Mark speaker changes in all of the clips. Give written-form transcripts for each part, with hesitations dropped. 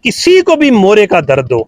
Speaker 1: किसी को भी मोरे का दर्द हो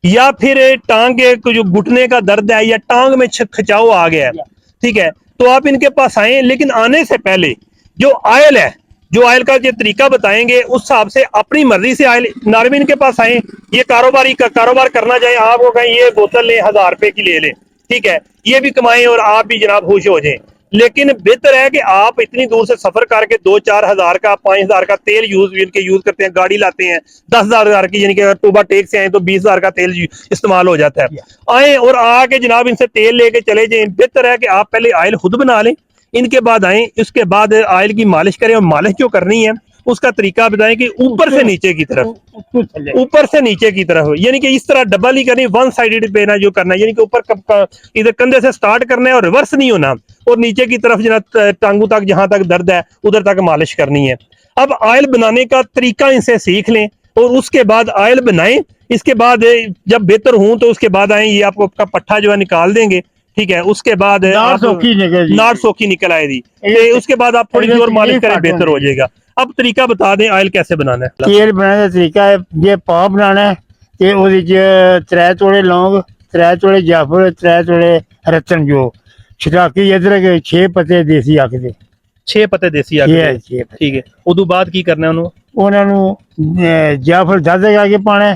Speaker 1: या फिर टांग के जो घुटने का दर्द है या टांग में खिंचाव आ गया है, ठीक है, तो आप इनके पास आए। लेकिन आने से पहले जो ऑयल है, जो ऑयल का जो तरीका बताएंगे उस हिसाब से अपनी मर्जी से ऑयल नारवीन के पास आए। ये कारोबार करना चाहे, आपको कहें ये बोतल लें 1000 रुपए की ले लें, ठीक है, ये भी कमाएं और आप भी जनाब खुश हो जाएं। लेकिन बेहतर है कि आप इतनी दूर से सफर करके 2-4 हजार का 5,000 का तेल यूज करते हैं, गाड़ी लाते हैं 10,000 की, यानी कि अगर टोबा टेक से आए तो 20,000 का तेल इस्तेमाल हो जाता है। आए और आके जनाब इनसे तेल लेके चले जाए। बेहतर है कि आप पहले ऑयल खुद बना लें, इनके बाद आए, उसके बाद ऑयल की मालिश करें। और मालिश जो करनी है उसका तरीका बताएं कि ऊपर से नीचे की तरफ, ऊपर से नीचे की तरफ, यानी कि इस तरह डबल ही करनी, वन साइडेड पे ना जो करना है, यानी कि ऊपर इधर कंधे से स्टार्ट करना है और रिवर्स नहीं होना, और नीचे की तरफ जना टांगों तक जहां तक दर्द है उधर तक मालिश करनी है। अब ऑयल बनाने का तरीका इनसे सीख लें और उसके बाद ऑयल बनाएं। इसके बाद जब बेहतर हूं तो उसके बाद आए, ये आपको आपका पट्टा जो है निकाल देंगे, ठीक है, उसके बाद नाट सोखी निकल आएगी, उसके बाद आप थोड़ी सी और मालिश करें, बेहतर हो जाएगा। अब तरीका बता दें ऑयल कैसे बनाना है।
Speaker 2: तेल बनाने का तरीका है, ये पा बनाना है ते ओदे च 3 तोड़े लौंग, 3 तोड़े जाफर, 3 तोड़े रतन, जो छिटाकी अदरक, 6 पत्ते देसी आखदे,
Speaker 1: 6 पत्ते देसी आखदे, ठीक है। उदू बाद की करना है
Speaker 2: उन्होंने जाफर दादे का के पाना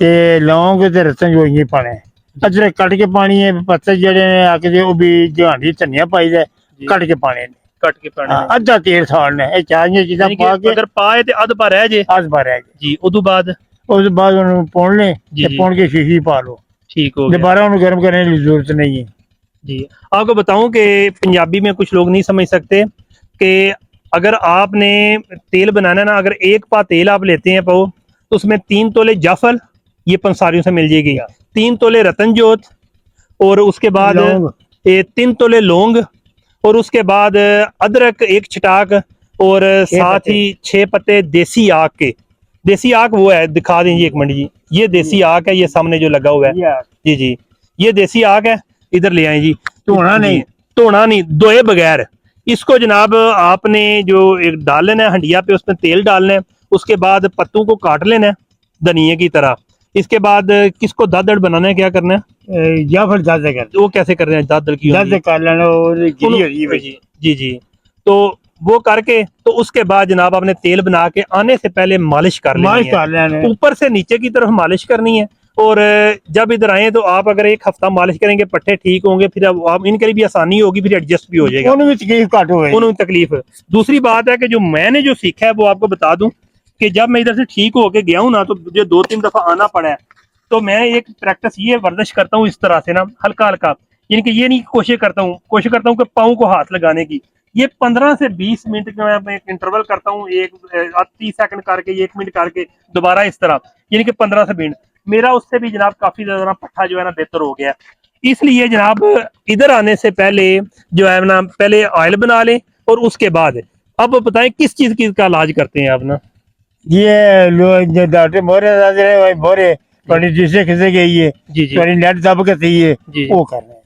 Speaker 2: ते लौंग ते रतन जो ये पाना है। अदरक कट के पानी है, पत्ते जेडे आखदे वो भी जहानी धनिया पाई दे कट के पाने,
Speaker 1: कट के पाने
Speaker 2: अद्धा तेल साड़ना है। चारियां चीज़ां पा के
Speaker 1: अगर पाए ते अध पा रह जे, जी। उदू बाद
Speaker 2: उन्होंने पुन ले, पुन के शीशी पा लो, ठीक हो गया। दोबारा उन्हें गर्म करने की जरूरत नहीं है
Speaker 1: जी। आपको बताऊं कि पंजाबी में कुछ लोग नहीं समझ सकते कि अगर आपने तेल बनाना ना, अगर 1 पा तेल आप लेते हैं पाओ, तो उसमें 3 तोले जाफल, ये पंसारियों से मिल जाएगी, 3 तोले रतन जोत, और उसके बाद 3 तोले लौंग, और उसके बाद अदरक 1 छिटाक, और साथ ही 6 पत्ते देसी आक के। देसी आक वो है, दिखा देंगे 1 मिनट जी, ये देसी आक है, ये सामने जो लगा हुआ है, जी जी, ये देसी आक है, इधर ले आए जी। धोना नहीं, धोए बगैर इसको जनाब आपने जो एक डाल लेना है हंडिया पे, उसमें तेल डालना है। उसके बाद पत्तों को काट लेना है धनिए की तरह। इसके बाद किसको दादड़ बनाना है, क्या करना है,
Speaker 2: या फिर दादड़ कर,
Speaker 1: वो कैसे कर रहे हैं, दादड़ की
Speaker 2: कर लेना,
Speaker 1: जी जी। तो वो करके तो उसके बाद जनाब आपने तेल बना के आने से पहले मालिश कर लेनी है, ऊपर से नीचे की तरफ मालिश करनी है। और जब इधर आए तो आप अगर 1 हफ्ता मालिश करेंगे, पट्टे ठीक होंगे, फिर अब आप इनके लिए भी आसानी होगी, फिर एडजस्ट भी हो जाएगा, उन्हें तकलीफ। दूसरी बात है कि जो मैंने जो सीखा है वो आपको बता दूं कि जब मैं इधर से ठीक होके गया हूँ ना, तो मुझे 2-3 दफा आना पड़ा है। तो मैं एक प्रैक्टिस ये वर्जिश करता हूँ इस तरह से ना, हल्का हल्का, यानी कि ये नहीं कोशिश करता हूँ कि पाँव को हाथ लगाने की। ये 15 से 20 मिनट का मैं एक इंटरवल करता हूँ, 30 सेकंड करके, 1 मिनट करके, दोबारा इस तरह, यानी कि 15 से 20। मेरा उससे भी जनाब काफी ज्यादा पट्टा जो है ना बेहतर हो गया। इसलिए जनाब इधर आने से पहले जो है ना, पहले ऑयल बना लें और उसके बाद अब बताएं किस चीज का इलाज करते हैं आप ना।
Speaker 2: ये डॉक्टर मोरे जिससे खिसे गई है,
Speaker 1: जी जी,
Speaker 2: नेट दब के सही है वो कर रहे हैं।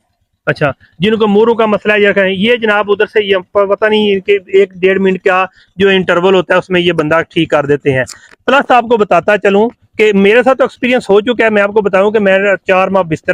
Speaker 1: अच्छा, जिनको मोरों का मसला ये जनाब उधर से ये पता नहीं कि 1-1.5 मिनट का जो इंटरवल होता है उसमें ये बंदा ठीक कर देते हैं। प्लस आपको बताता चलूं कि मेरे साथ तो एक्सपीरियंस हो चुका है। मैं आपको बताऊं कि मैं 4 माह बिस्तर